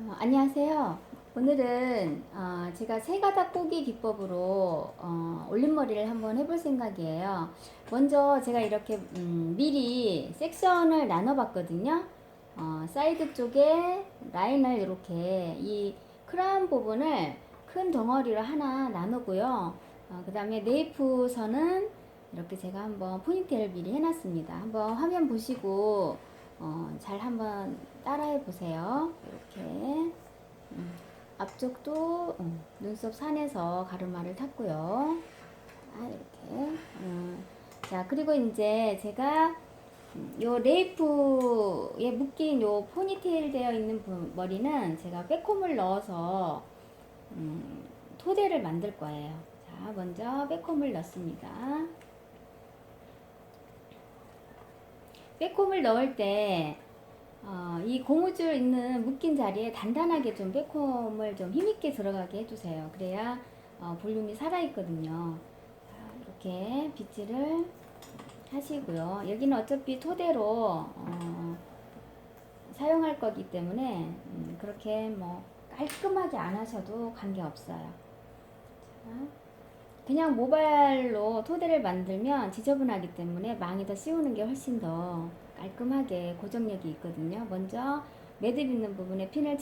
안녕하세요. 오늘은 제가 세가닥 꼬기 기법으로 올림머리를 한번 해볼 생각이에요. 먼저 제가 이렇게 미리 섹션을 나눠 봤거든요. 사이드 쪽에 라인을 이렇게 이 크라운 부분을 큰 덩어리로 하나 나누고요. 그 다음에 네이프 선은 이렇게 제가 한번 포니테일 미리 해놨습니다. 한번 화면 보시고 잘 한번 따라해 보세요. 이렇게 앞쪽도 눈썹 산에서 가르마를 탔고요. 이렇게 자, 그리고 이제 제가 요 레이프에 묶인 요 포니테일 되어 있는 머리는 제가 백홈을 넣어서 토대를 만들 거예요. 자, 먼저 백홈을 넣습니다. 백홈을 넣을 때 이 고무줄 있는 묶인 자리에 단단하게 좀 백홈을 좀 힘있게 들어가게 해주세요. 그래야 볼륨이 살아있거든요. 자, 이렇게 빗질을 하시고요. 여기는 어차피 토대로 사용할 거기 때문에 그렇게 뭐 깔끔하게 안 하셔도 관계없어요. 자, 그냥 모발로 토대를 만들면 지저분하기 때문에 망에다 씌우는 게 훨씬 더 깔끔하게 고정력이 있거든요. 먼저 매듭 있는 부분에 핀을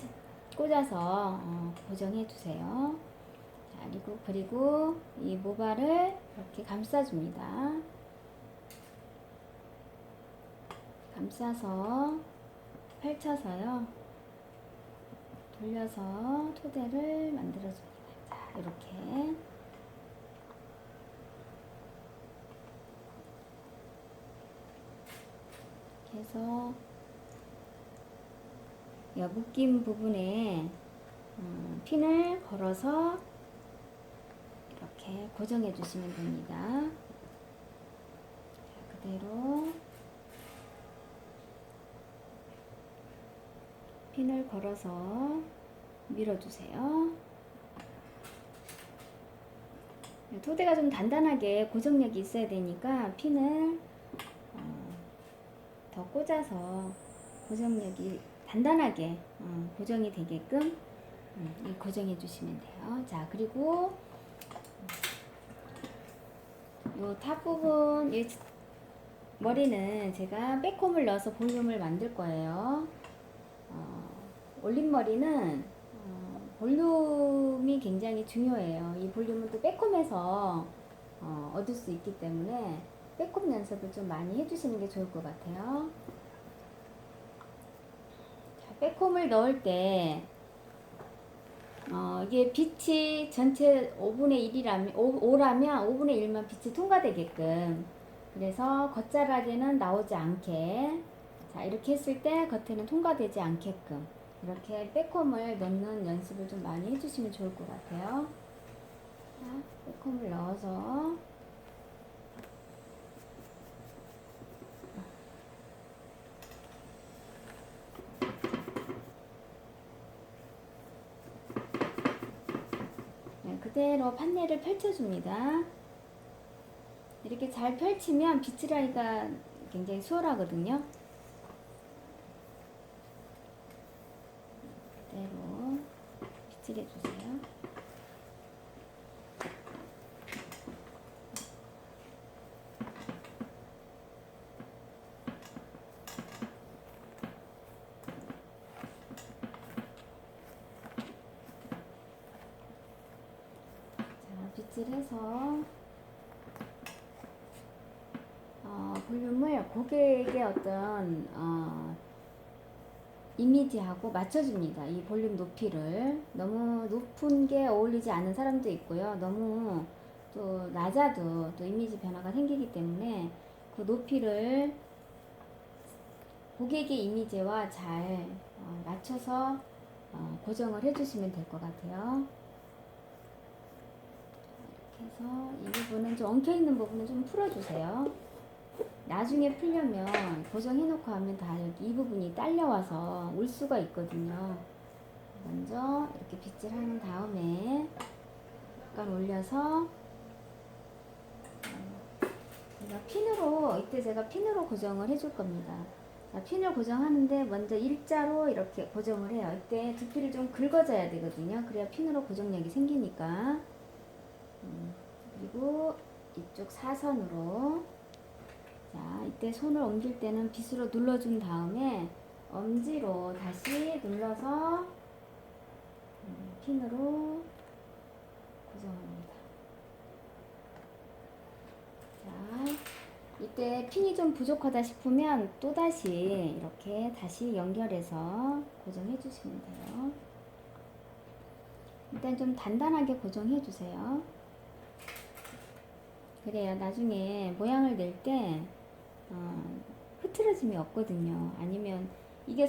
꽂아서 고정해 주세요. 자, 그리고 이 모발을 이렇게 감싸줍니다. 감싸서 펼쳐서요. 돌려서 토대를 만들어줍니다. 자, 이렇게. 해서 묶인 부분에 핀을 걸어서 이렇게 고정해 주시면 됩니다. 자, 그대로 핀을 걸어서 밀어주세요. 토대가 좀 단단하게 고정력이 있어야 되니까 핀을 더 꽂아서 고정력이 단단하게 고정이 되게끔 고정해 주시면 돼요. 자, 그리고 요 탑 부분 이 머리는 제가 백홈을 넣어서 볼륨을 만들 거예요. 올림머리는 볼륨이 굉장히 중요해요. 이 볼륨은 또 백홈에서 얻을 수 있기 때문에 백홈 연습을 좀 많이 해주시는 게 좋을 것 같아요. 자, 백홈을 넣을 때 이게 빛이 전체 5분의 1이라면 5라면 5분의 1만 빛이 통과되게끔, 그래서 겉자락에는 나오지 않게, 자, 이렇게 했을 때 겉에는 통과되지 않게끔 이렇게 백홈을 넣는 연습을 좀 많이 해주시면 좋을 것 같아요. 자, 백홈을 넣어서 그대로 판넬을 펼쳐줍니다. 이렇게 잘 펼치면 빗질하기가 굉장히 수월하거든요. 그대로 빗질해주세요. 빗질해서 볼륨을 고객의 어떤 이미지하고 맞춰줍니다. 이 볼륨 높이를 너무 높은 게 어울리지 않은 사람도 있고요. 너무 또 낮아도 또 이미지 변화가 생기기 때문에 그 높이를 고객의 이미지와 잘 맞춰서 고정을 해주시면 될 것 같아요. 이렇게 해서 이 부분은 좀 엉켜있는 부분은 좀 풀어주세요. 나중에 풀려면 고정해놓고 하면 다 여기 이 부분이 딸려와서 올 수가 있거든요. 먼저 이렇게 빗질하는 다음에 약간 올려서 제가 핀으로, 이때 제가 핀으로 고정을 해줄 겁니다. 자, 핀을 고정하는데 먼저 일자로 이렇게 고정을 해요. 이때 두피를 좀 긁어줘야 되거든요. 그래야 핀으로 고정력이 생기니까. 그리고 이쪽 사선으로. 자, 이때 손을 옮길 때는 빗으로 눌러준 다음에 엄지로 다시 눌러서 핀으로 고정합니다. 자, 이때 핀이 좀 부족하다 싶으면 또다시 이렇게 다시 연결해서 고정해 주시면 돼요. 일단 좀 단단하게 고정해 주세요. 그래야 나중에 모양을 낼 때 흐트러짐이 없거든요. 아니면 이게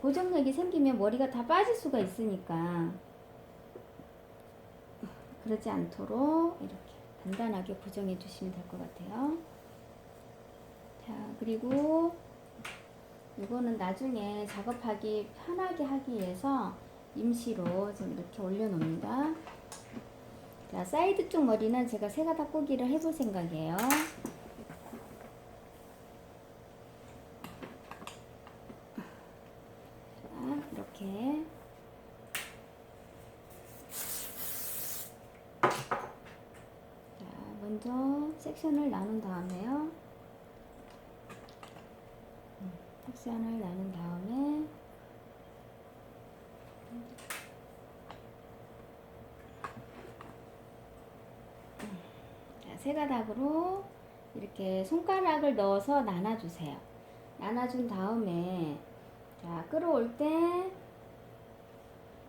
고정력이 생기면 머리가 다 빠질 수가 있으니까 그러지 않도록 이렇게 단단하게 고정해 주시면 될 것 같아요. 자, 그리고 이거는 나중에 작업하기 편하게 하기 위해서 임시로 좀 이렇게 올려놓습니다. 자, 사이드 쪽 머리는 제가 세 가닥 꼬기를 해볼 생각이에요. 자, 이렇게. 자, 먼저 섹션을 나눈 다음에요. 섹션을 나눈 다음에 세 가닥으로 이렇게 손가락을 넣어서 나눠주세요. 나눠준 다음에 자,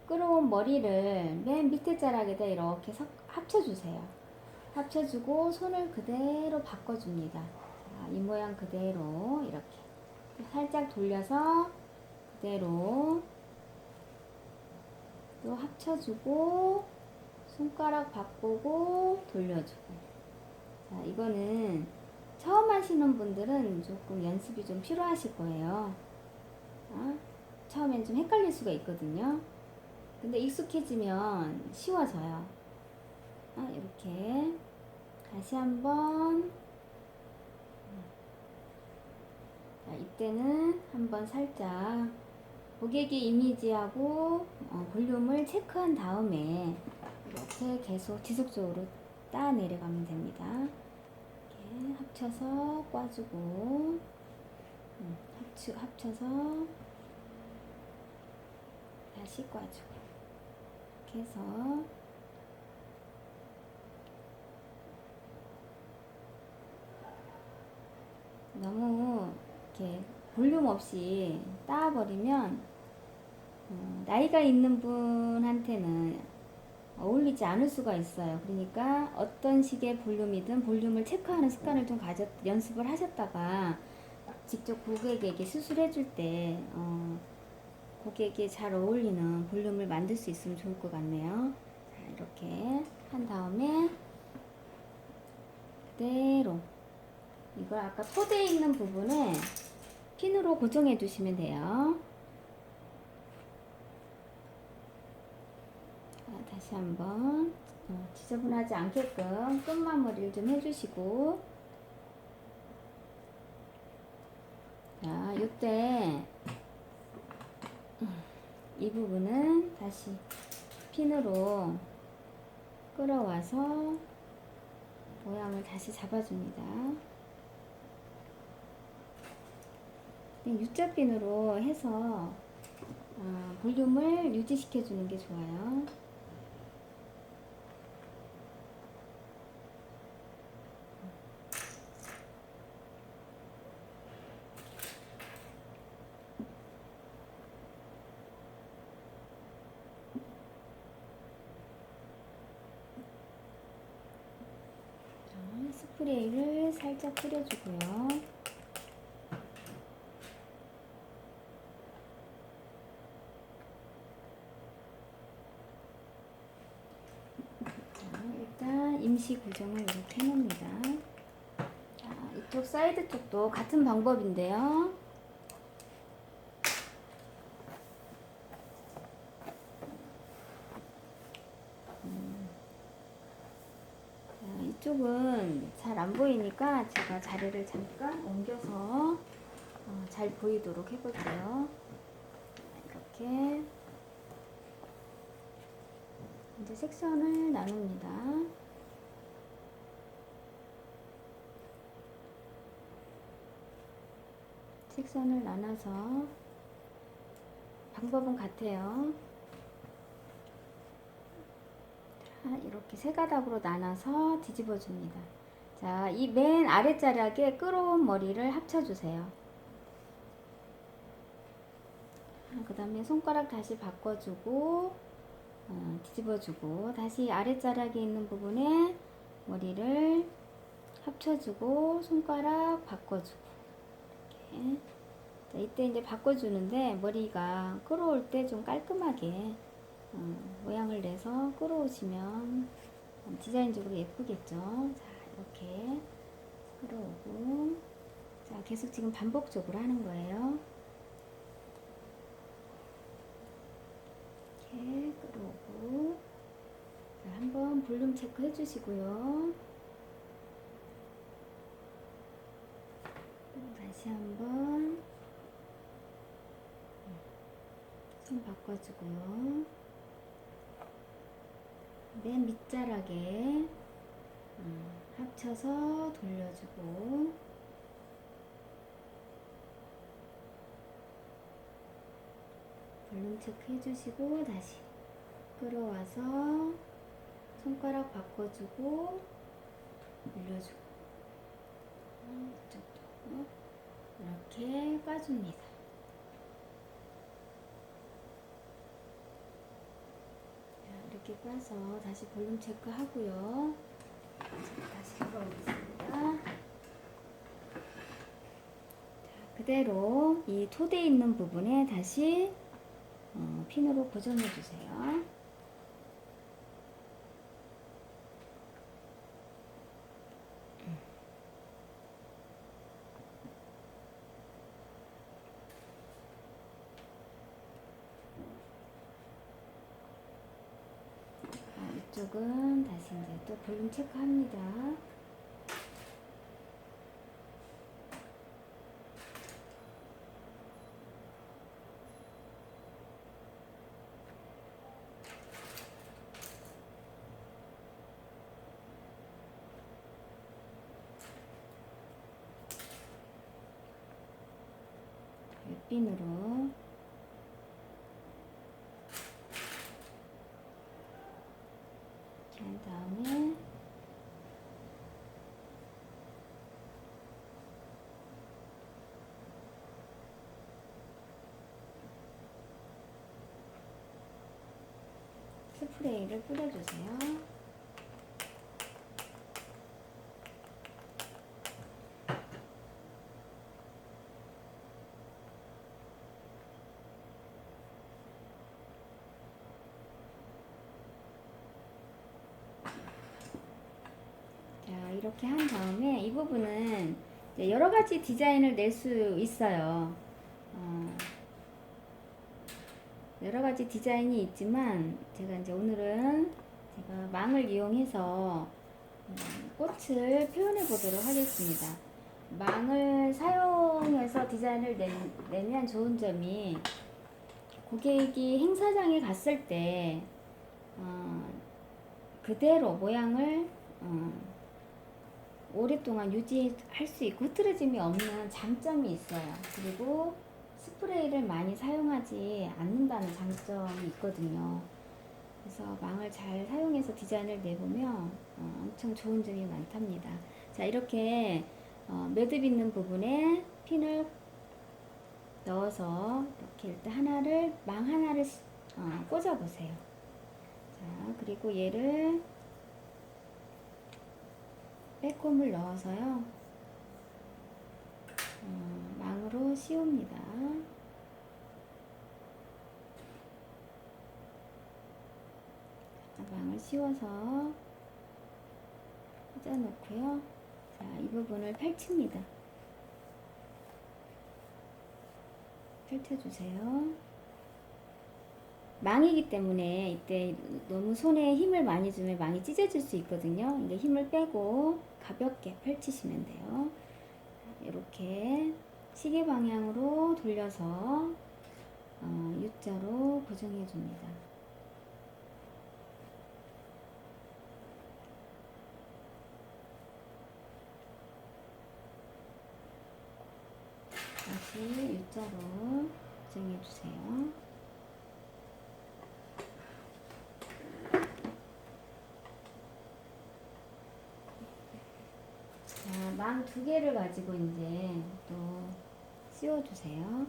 끌어온 머리를 맨 밑에 자락에다 이렇게 합쳐주세요. 합쳐주고 손을 그대로 바꿔줍니다. 자, 이 모양 그대로 이렇게 살짝 돌려서 그대로 또 합쳐주고 손가락 바꾸고 돌려주고. 자, 이거는 처음 하시는 분들은 조금 연습이 좀 필요하실 거예요. 처음엔 좀 헷갈릴 수가 있거든요. 근데 익숙해지면 쉬워져요. 이렇게 다시 한번. 자, 이때는 한번 살짝 고객의 이미지하고 볼륨을 체크한 다음에 이렇게 계속 지속적으로 따 내려가면 됩니다. 이렇게 합쳐서 꽈주고, 합쳐서 다시 꽈주고, 이렇게 해서 너무 이렇게 볼륨 없이 따버리면 나이가 있는 분한테는 어울리지 않을 수가 있어요. 그러니까 어떤 식의 볼륨이든 볼륨을 체크하는 습관을 좀 연습을 하셨다가 직접 고객에게 수술해 줄 때 고객에 잘 어울리는 볼륨을 만들 수 있으면 좋을 것 같네요. 자, 이렇게 한 다음에 그대로 이걸 아까 포대에 있는 부분에 핀으로 고정해 주시면 돼요. 다시 한번 지저분하지 않게끔 끝마무리를 좀 해주시고. 자, 이때 이 부분은 다시 핀으로 끌어와서 모양을 다시 잡아줍니다. U자핀으로 해서 볼륨을 유지시켜 주는 게 좋아요. 스프레이를 살짝 뿌려주고요. 자, 일단 임시 고정을 이렇게 해놓습니다. 자, 이쪽 사이드 쪽도 같은 방법인데요. 이쪽은 잘 안 보이니까 제가 자리를 잠깐 옮겨서 잘 보이도록 해볼게요. 이렇게 이제 섹션을 나눕니다. 섹션을 나눠서 방법은 같아요. 자, 이렇게 세 가닥으로 나눠서 뒤집어 줍니다. 자, 이 맨 아랫자락에 끌어온 머리를 합쳐주세요. 그 다음에 손가락 다시 바꿔주고 뒤집어주고 다시 아랫자락에 있는 부분에 머리를 합쳐주고 손가락 바꿔주고 이렇게. 자, 이때 이제 바꿔주는데 머리가 끌어올 때 좀 깔끔하게 모양을 내서 끌어오시면 디자인적으로 예쁘겠죠. 자, 이렇게 끌어오고 자, 계속 지금 반복적으로 하는 거예요. 이렇게 끌어오고 자, 한번 볼륨 체크 해주시고요. 다시 한번 손 바꿔주고요. 맨 밑자락에 합쳐서 돌려주고 볼륨 체크 해주시고 다시 끌어와서 손가락 바꿔주고 올려주고 이쪽도 이렇게 까줍니다. 이렇게 까서 다시 볼륨 체크 하고요. 다시 돌아오겠습니다. 그대로 이 토대 있는 부분에 다시 핀으로 고정해 주세요. 이쪽은 다시 이제 또 볼륨 체크합니다. 윗핀으로 이렇게 한 다음에 스프레이를 뿌려주세요. 이렇게 한 다음에 이 부분은 여러 가지 디자인을 낼 수 있어요. 여러 가지 디자인이 있지만 제가 이제 오늘은 제가 망을 이용해서 꽃을 표현해 보도록 하겠습니다. 망을 사용해서 디자인을 내면 좋은 점이 고객이 행사장에 갔을 때 그대로 모양을 오랫동안 유지할 수 있고 흐트러짐이 없는 장점이 있어요. 그리고 스프레이를 많이 사용하지 않는다는 장점이 있거든요. 그래서 망을 잘 사용해서 디자인을 내보면 엄청 좋은 점이 많답니다. 자, 이렇게 매듭 있는 부분에 핀을 넣어서 이렇게 일단 망 하나를 꽂아 보세요. 자, 그리고 얘를 빼꼼을 넣어서요. 망으로 씌웁니다. 망을 씌워서 꽂아 놓고요. 자, 이 부분을 펼칩니다. 펼쳐주세요. 망이기 때문에 이때 너무 손에 힘을 많이 주면 망이 찢어질 수 있거든요. 이제 힘을 빼고 가볍게 펼치시면 돼요. 이렇게 시계 방향으로 돌려서 U자로 고정해 줍니다. 다시 U자로 고정해 주세요. 자, 망 2개를 가지고 이제 또 씌워주세요.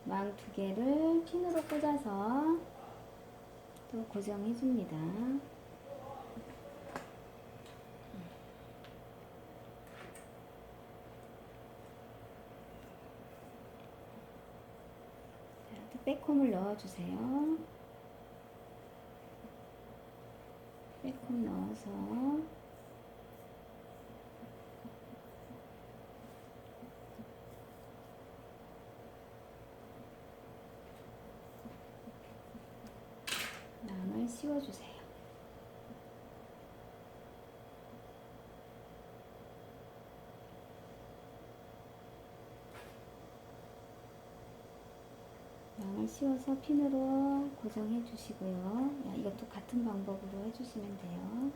망 2개를 핀으로 꽂아서 또 고정해 줍니다. 자, 또 백홈을 넣어주세요. 백홈 넣어서 망을 씌워주세요. 망을 씌워서 핀으로 고정해 주시고요. 이것도 같은 방법으로 해주시면 돼요.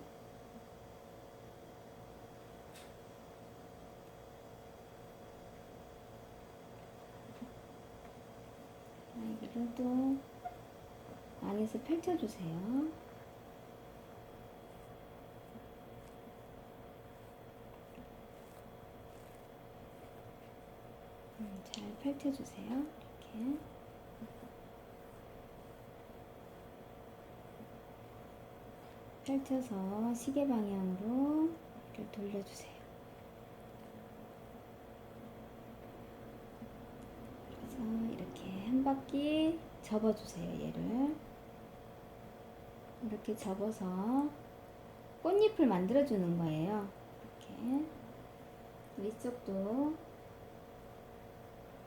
이거를 또 망에서 펼쳐주세요. 잘 펼쳐주세요. 이렇게. 펼쳐서 시계 방향으로 이를 돌려주세요. 그래서 이렇게 한 바퀴 접어주세요. 얘를 이렇게 접어서 꽃잎을 만들어주는 거예요. 이렇게 위쪽도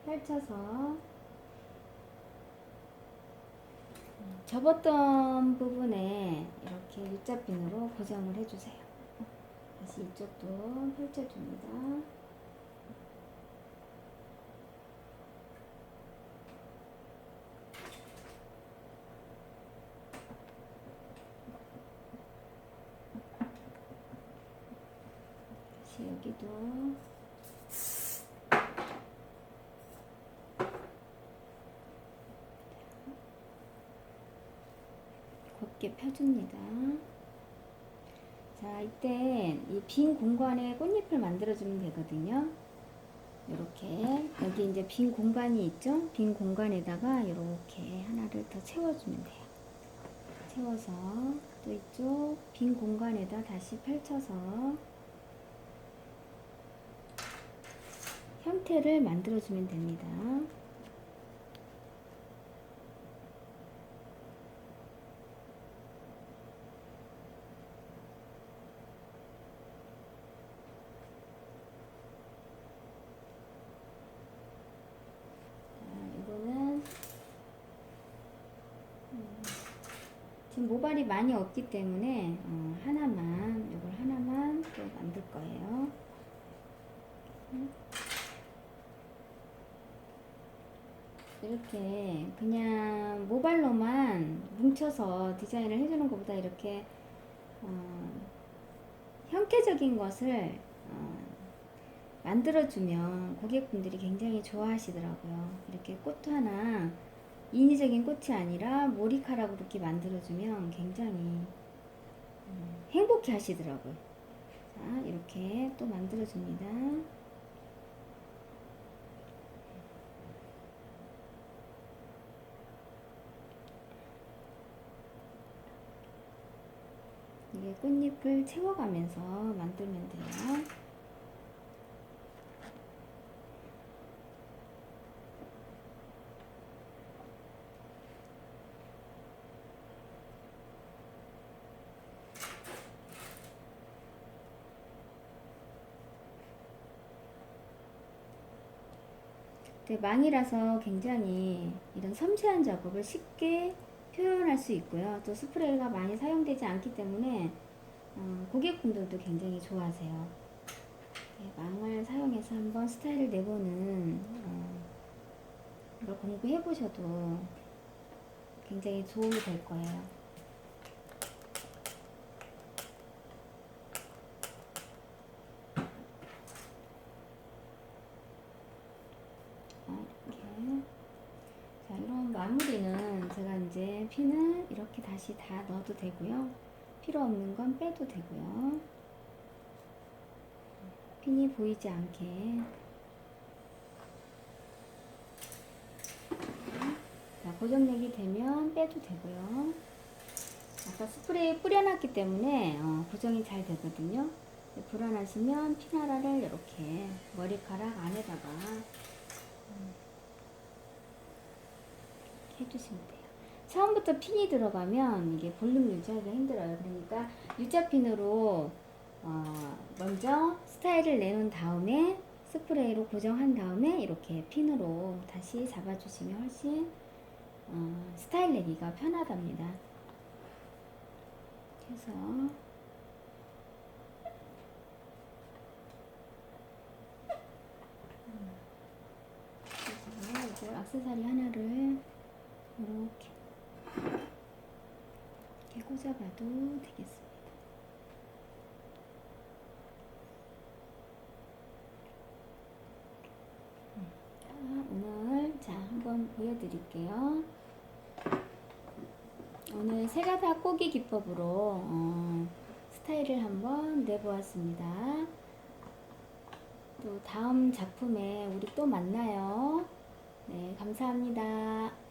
펼쳐서 접었던 부분에 이렇게 U자핀으로 고정을 해주세요. 다시 이쪽도 펼쳐줍니다. 다시 여기도 곱게 펴줍니다. 자, 이때 이 빈 공간에 꽃잎을 만들어주면 되거든요. 이렇게 여기 이제 빈 공간이 있죠? 빈 공간에다가 이렇게 하나를 더 채워주면 돼요. 채워서 또 이쪽 빈 공간에다 다시 펼쳐서 형태를 만들어주면 됩니다. 지금 모발이 많이 없기 때문에 이걸 하나만 또 만들 거예요. 이렇게 그냥 모발로만 뭉쳐서 디자인을 해주는 것보다 이렇게 형태적인 것을 만들어주면 고객분들이 굉장히 좋아하시더라고요. 이렇게 꽃 하나 인위적인 꽃이 아니라 머리카락으로 이렇게 만들어주면 굉장히 행복해 하시더라고요. 자, 이렇게 또 만들어줍니다. 이게 꽃잎을 채워가면서 만들면 돼요. 망이라서 굉장히 이런 섬세한 작업을 쉽게 표현할 수 있고요. 또 스프레이가 많이 사용되지 않기 때문에 고객분들도 굉장히 좋아하세요. 망을 사용해서 한번 스타일을 내보는 걸 공부해 보셔도 굉장히 도움이 될 거예요. 이렇게. 자, 이런 마무리는 제가 이제 핀을 이렇게 다시 다 넣어도 되고요. 필요 없는 건 빼도 되고요. 핀이 보이지 않게. 자, 고정력이 되면 빼도 되고요. 아까 스프레이 뿌려놨기 때문에 고정이 잘 되거든요. 불안하시면 핀 하나를 이렇게 머리카락 안에다가 이렇게 해주시면 돼요. 처음부터 핀이 들어가면 이게 볼륨 유지하기가 힘들어요. 그러니까 U자핀으로 먼저 스타일을 내놓은 다음에 스프레이로 고정한 다음에 이렇게 핀으로 다시 잡아주시면 훨씬 스타일 내기가 편하답니다. 그래서 이제 액세서리 하나를 이렇게 꽂아봐도 되겠습니다. 오늘 한번 보여드릴게요. 오늘 세가닥 꼬기 기법으로 스타일을 한번 내보았습니다. 또 다음 작품에 우리 또 만나요. 네, 감사합니다.